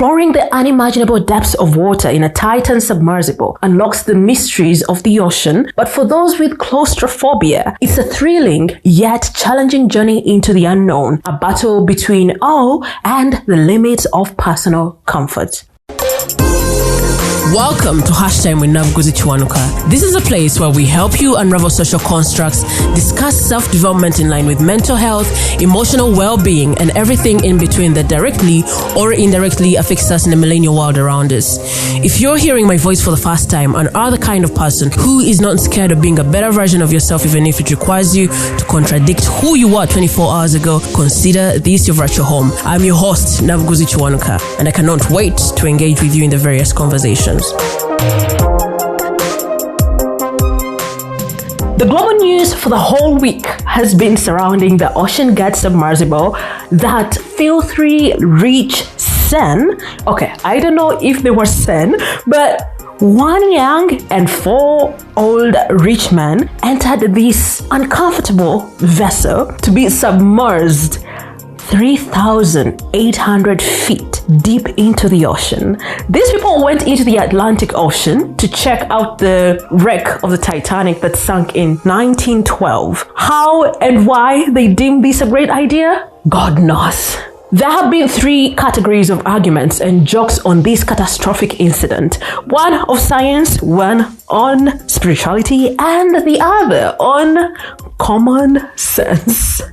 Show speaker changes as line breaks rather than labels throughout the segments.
Exploring the unimaginable depths of water in a Titan Submersible unlocks the mysteries of the ocean, but for those with claustrophobia, it's a thrilling yet challenging journey into the unknown, a battle between awe and the limits of personal comfort.
Welcome to Hashtime with Navguzi Chiwanuka. This is a place where we help you unravel social constructs, discuss self-development in line with mental health, emotional well-being, and everything in between that directly or indirectly affects us in the millennial world around us. If you're hearing my voice for the first time and are the kind of person who is not scared of being a better version of yourself even if it requires you to contradict who you were 24 hours ago, consider this your virtual home. I'm your host, Navguzi Chiwanuka, and I cannot wait to engage with you in the various conversations.
The global news for the whole week has been surrounding the OceanGate submersible that filthy rich Sen. Okay, I don't know if they were Sen, but one young and four old rich men entered this uncomfortable vessel to be submerged 3,800 feet deep into the ocean. These people went into the Atlantic Ocean to check out the wreck of the Titanic that sank in 1912. How and why they deemed this a great idea? God knows. There have been three categories of arguments and jokes on this catastrophic incident. One of science, one on spirituality, and the other on common sense.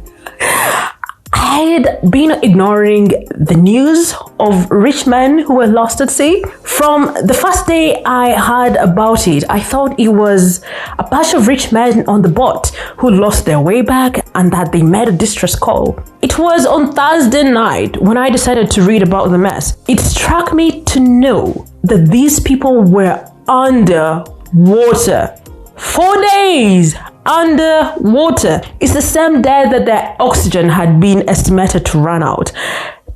I had been ignoring the news of rich men who were lost at sea. From the first day I heard about it, I thought it was a bunch of rich men on the boat who lost their way back and that they made a distress call. It was on Thursday night when I decided to read about the mess. It struck me to know that these people were underwater. 4 days underwater. It's the same day that their oxygen had been estimated to run out.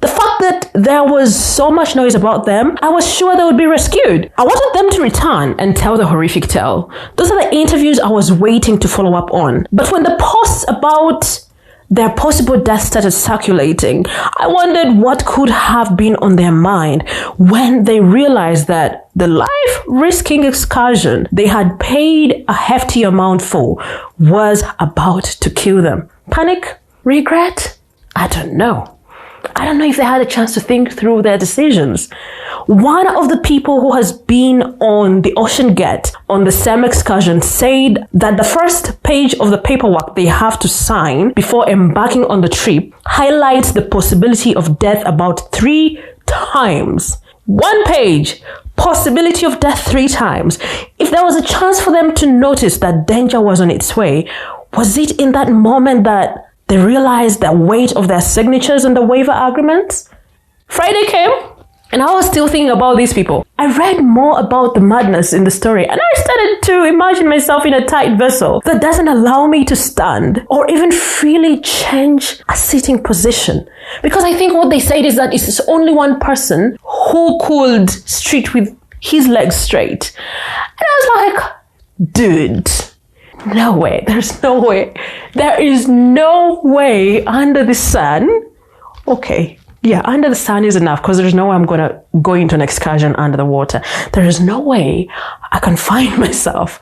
The fact that there was so much noise about them, I was sure they would be rescued. I wanted them to return and tell the horrific tale. Those are the interviews I was waiting to follow up on. But when the posts about their possible death started circulating, I wondered what could have been on their mind when they realized that the life-risking excursion they had paid a hefty amount for was about to kill them. Panic? Regret? I don't know. I don't know if they had a chance to think through their decisions. One of the people who has been on the OceanGate on the same excursion said that the first page of the paperwork they have to sign before embarking on the trip highlights the possibility of death about 3 times. 1 page, possibility of death 3 times. If there was a chance for them to notice that danger was on its way, was it in that moment that they realized the weight of their signatures and the waiver agreements? Friday came, and I was still thinking about these people. I read more about the madness in the story, and I started to imagine myself in a tight vessel that doesn't allow me to stand or even freely change a sitting position. Because I think what they said is that it's only one person who could sit with his legs straight. And I was like, dude, no way. There's no way. There is no way under the sun. Okay. Yeah, under the sun is enough because there's no way I'm going to go into an excursion under the water. There is no way I can find myself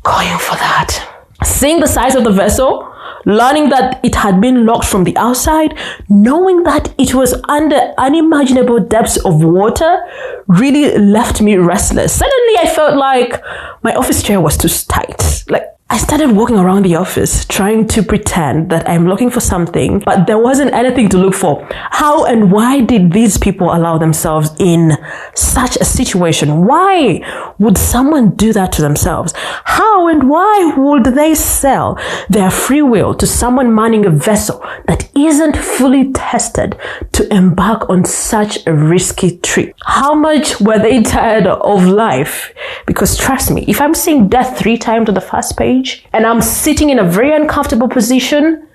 going for that. Seeing the size of the vessel, learning that it had been locked from the outside, knowing that it was under unimaginable depths of water, really left me restless. Suddenly I felt like my office chair was too tight. Like, I started walking around the office trying to pretend that I'm looking for something, but there wasn't anything to look for. How and why did these people allow themselves in such a situation? Why would someone do that to themselves? How and why would they sell their free will to someone manning a vessel that isn't fully tested to embark on such a risky trip? How much were they tired of life? Because trust me, if I'm seeing death 3 times on the first page, and I'm sitting in a very uncomfortable position,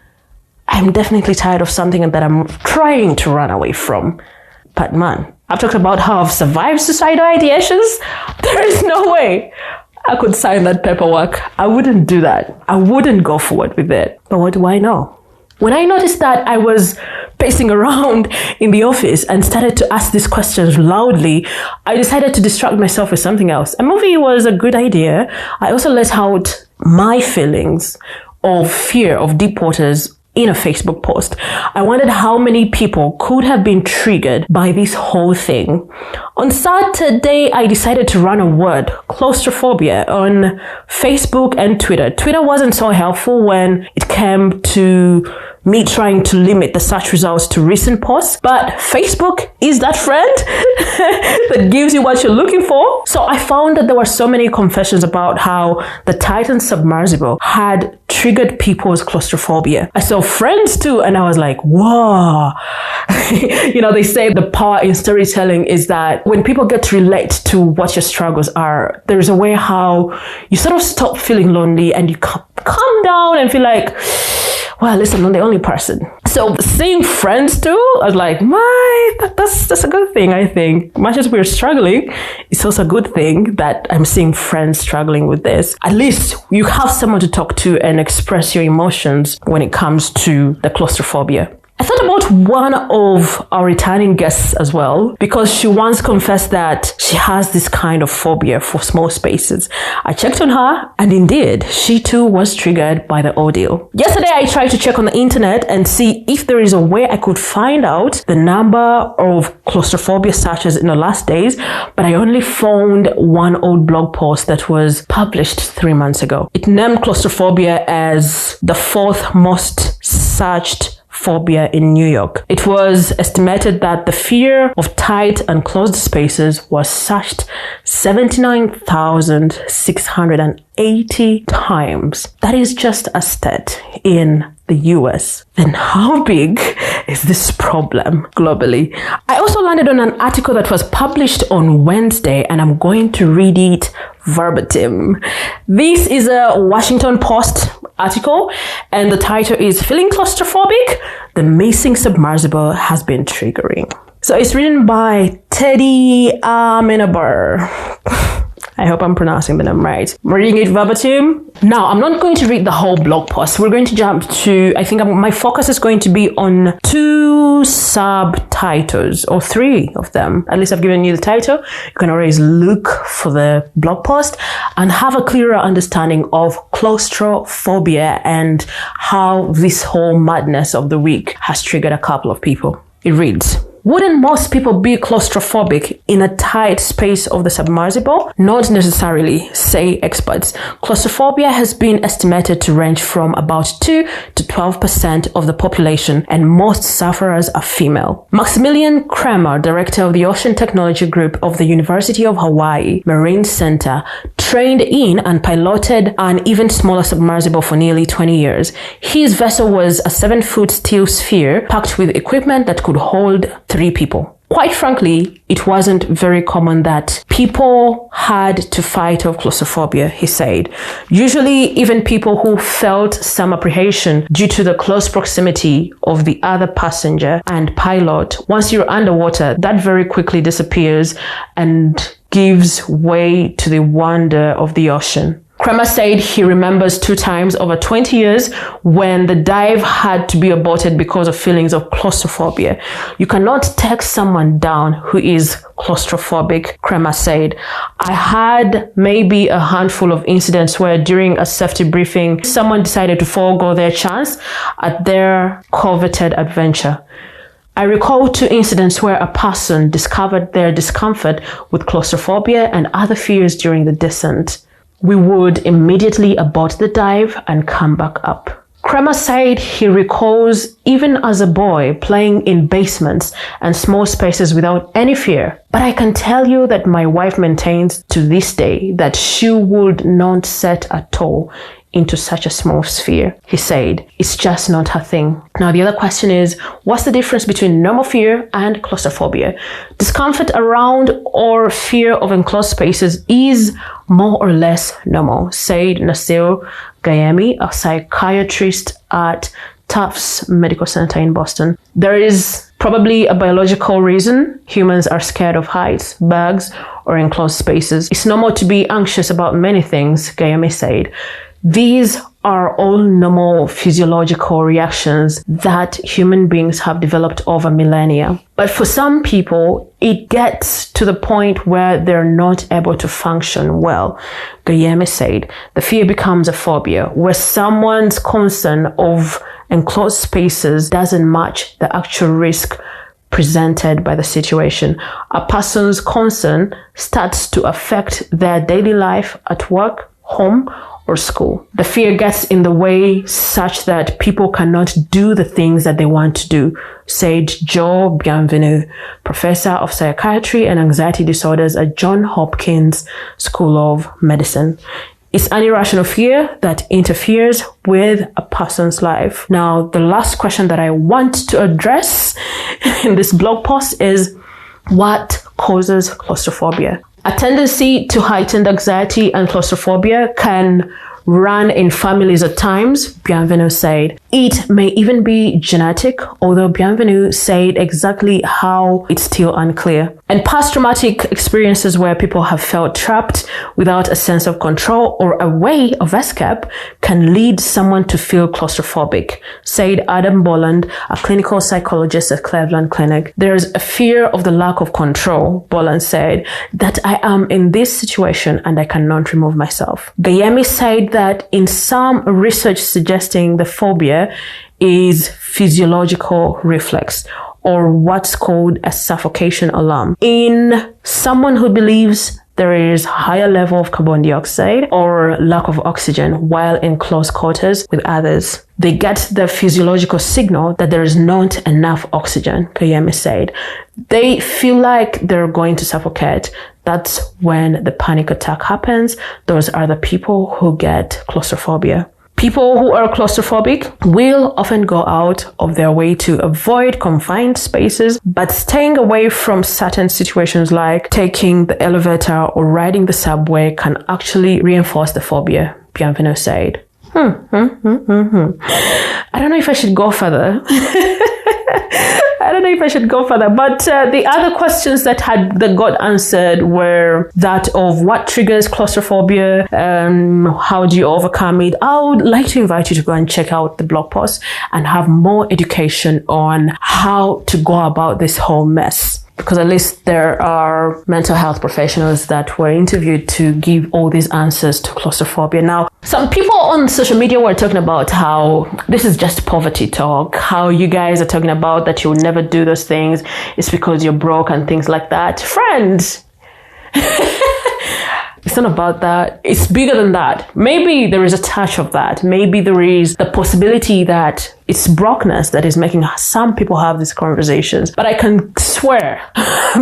I'm definitely tired of something that I'm trying to run away from. But man, I've talked about how I've survived suicidal ideations. There is no way I could sign that paperwork. I wouldn't do that. I wouldn't go forward with it. But what do I know? When I noticed that I was pacing around in the office and started to ask these questions loudly, I decided to distract myself with something else. A movie was a good idea. I also let out my feelings of fear of deep waters in a Facebook post. I wondered how many people could have been triggered by this whole thing. On Saturday, I decided to run a word, claustrophobia, on Facebook and Twitter. Twitter wasn't so helpful when it came to me trying to limit the search results to recent posts, but Facebook is that friend that gives you what you're looking for. So I found that there were so many confessions about how the Titan Submersible had triggered people's claustrophobia. I saw friends too, and I was like, whoa. They say the power in storytelling is that when people get to relate to what your struggles are, there's a way how you sort of stop feeling lonely and you calm down and feel like, well, at least I'm not the only person. So seeing friends too, I was like, that's a good thing, I think. Much as we're struggling, it's also a good thing that I'm seeing friends struggling with this. At least you have someone to talk to and express your emotions when it comes to the claustrophobia. I thought about one of our returning guests as well, because she once confessed that she has this kind of phobia for small spaces. I checked on her, and indeed, she too was triggered by the ordeal. Yesterday, I tried to check on the internet and see if there is a way I could find out the number of claustrophobia searches in the last days, but I only found one old blog post that was published 3 months ago. It named claustrophobia as the 4th most searched phobia in New York. It was estimated that the fear of tight and closed spaces was searched 79,680 times. That is just a stat in the US. Then how big is this problem globally? I also landed on an article that was published on Wednesday, and I'm going to read it verbatim. This is a Washington Post article, and the title is "Feeling Claustrophobic? The Missing Submersible Has Been Triggering." So it's written by Teddy Amenabar. I hope I'm pronouncing the name right. I'm reading it verbatim. Now, I'm not going to read the whole blog post. We're going to jump to, I think my focus is going to be on 2 subtitles, or 3 of them. At least I've given you the title. You can always look for the blog post and have a clearer understanding of claustrophobia and how this whole madness of the week has triggered a couple of people. It reads, wouldn't most people be claustrophobic in a tight space of the submersible? Not necessarily, say experts. Claustrophobia has been estimated to range from about 2 to 12% of the population, and most sufferers are female. Maximilian Kramer, director of the Ocean Technology Group of the University of Hawaii Marine Center, trained in and piloted an even smaller submersible for nearly 20 years. His vessel was a 7-foot steel sphere packed with equipment that could hold 3 people. Quite frankly, it wasn't very common that people had to fight off claustrophobia, he said. Usually, even people who felt some apprehension due to the close proximity of the other passenger and pilot, once you're underwater, that very quickly disappears and gives way to the wonder of the ocean. Kramer said he remembers 2 times over 20 years when the dive had to be aborted because of feelings of claustrophobia. You cannot take someone down who is claustrophobic, Kramer said. I had maybe a handful of incidents where during a safety briefing, someone decided to forego their chance at their coveted adventure. I recall 2 incidents where a person discovered their discomfort with claustrophobia and other fears during the descent. We would immediately abort the dive and come back up. Kramer said he recalls even as a boy playing in basements and small spaces without any fear. But I can tell you that my wife maintains to this day that she would not set at all into such a small sphere. He said, it's just not her thing. Now, the other question is, what's the difference between normal fear and claustrophobia? Discomfort around or fear of enclosed spaces is more or less normal, said Nasil Gayemi, a psychiatrist at Tufts Medical Center in Boston. There is probably a biological reason humans are scared of heights, bugs, or enclosed spaces. It's normal to be anxious about many things, Gayemi said. These are all normal physiological reactions that human beings have developed over millennia. But for some people, it gets to the point where they're not able to function well. Guillermo said, the fear becomes a phobia, where someone's concern of enclosed spaces doesn't match the actual risk presented by the situation. A person's concern starts to affect their daily life at work, home, or school. The fear gets in the way such that people cannot do the things that they want to do, said Joe Bienvenu, professor of psychiatry and anxiety disorders at Johns Hopkins School of Medicine. It's an irrational fear that interferes with a person's life. Now, the last question that I want to address in this blog post is, what causes claustrophobia? A tendency to heightened anxiety and claustrophobia can run in families at times, Bienvenu said. It may even be genetic, although Bienvenu said exactly how it's still unclear. And past traumatic experiences where people have felt trapped without a sense of control or a way of escape can lead someone to feel claustrophobic, said Adam Boland, a clinical psychologist at Cleveland Clinic. There's a fear of the lack of control, Boland said, that I am in this situation and I cannot remove myself. Guillermo said that in some research suggesting the phobia is physiological reflex, or what's called a suffocation alarm. In someone who believes there is higher level of carbon dioxide or lack of oxygen while in close quarters with others, they get the physiological signal that there is not enough oxygen, Guillermo said. They feel like they're going to suffocate. That's when the panic attack happens. Those are the people who get claustrophobia. People who are claustrophobic will often go out of their way to avoid confined spaces, but staying away from certain situations like taking the elevator or riding the subway can actually reinforce the phobia, Bienvenu said. I don't know if I should go further. But the other questions that got answered were that of what triggers claustrophobia, how do you overcome it. I would like to invite you to go and check out the blog post and have more education on how to go about this whole mess. Because at least there are mental health professionals that were interviewed to give all these answers to claustrophobia. Now, some people on social media were talking about how this is just poverty talk, how you guys are talking about that you will never do those things. It's because you're broke and things like that. Friends, it's not about that. It's bigger than that. Maybe there is a touch of that. Maybe there is the possibility that it's brokenness that is making some people have these conversations. But I can swear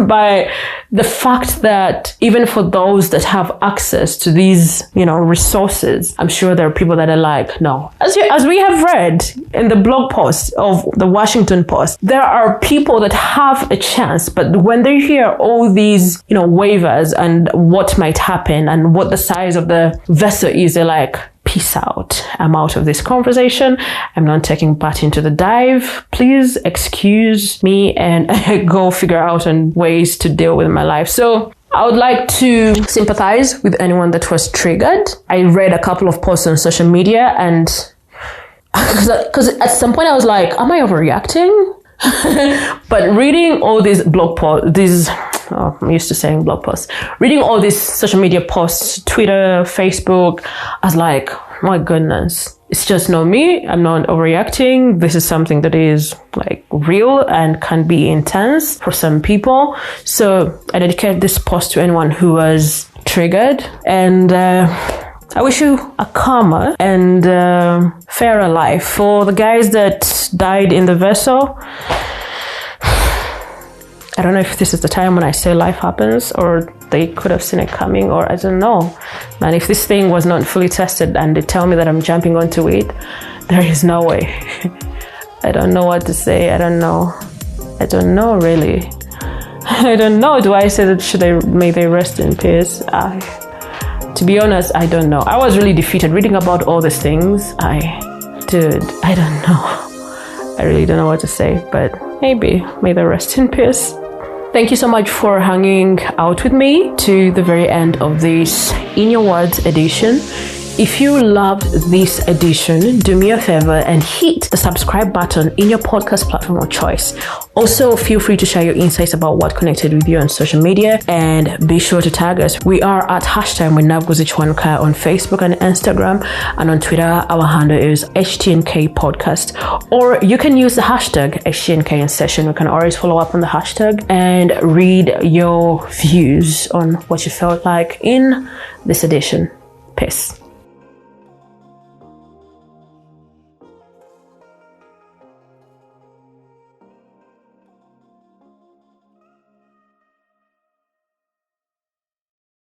by the fact that even for those that have access to these, resources, I'm sure there are people that are like, no. As we have read in the blog post of the Washington Post, there are people that have a chance, but when they hear all these, waivers and what might happen and what the size of the vessel is, they're like, peace out. I'm out of this conversation. I'm not taking part into the dive. Please excuse me and go figure out on ways to deal with my life. So I would like to sympathize with anyone that was triggered. I read a couple of posts on social media and because at some point I was like, am I overreacting? But reading all these blog posts, I'm used to saying blog posts. Reading all these social media posts, Twitter, Facebook, I was like, my goodness, it's just not me. I'm not overreacting. This is something that is real and can be intense for some people. So I dedicate this post to anyone who was triggered, and I wish you a calmer and fairer life. For the guys that died in the vessel, I don't know if this is the time when I say life happens, or they could have seen it coming, or I don't know. Man, if this thing was not fully tested and they tell me that I'm jumping onto it, there is no way. I don't know what to say. I don't know really. I don't know. Do I say that may they rest in peace? To be honest, I don't know. I was really defeated reading about all these things. I don't know. I really don't know what to say, but maybe may they rest in peace. Thank you so much for hanging out with me to the very end of this In Your Words edition. If you loved this edition, do me a favor and hit the subscribe button in your podcast platform of choice. Also, feel free to share your insights about what connected with you on social media, and be sure to tag us. We are at #Wenabguzichwanuka on Facebook and Instagram, and on Twitter our handle is HTNK Podcast, or you can use the hashtag HTNK in session. We can always follow up on the hashtag and read your views on what you felt like in this edition. Peace.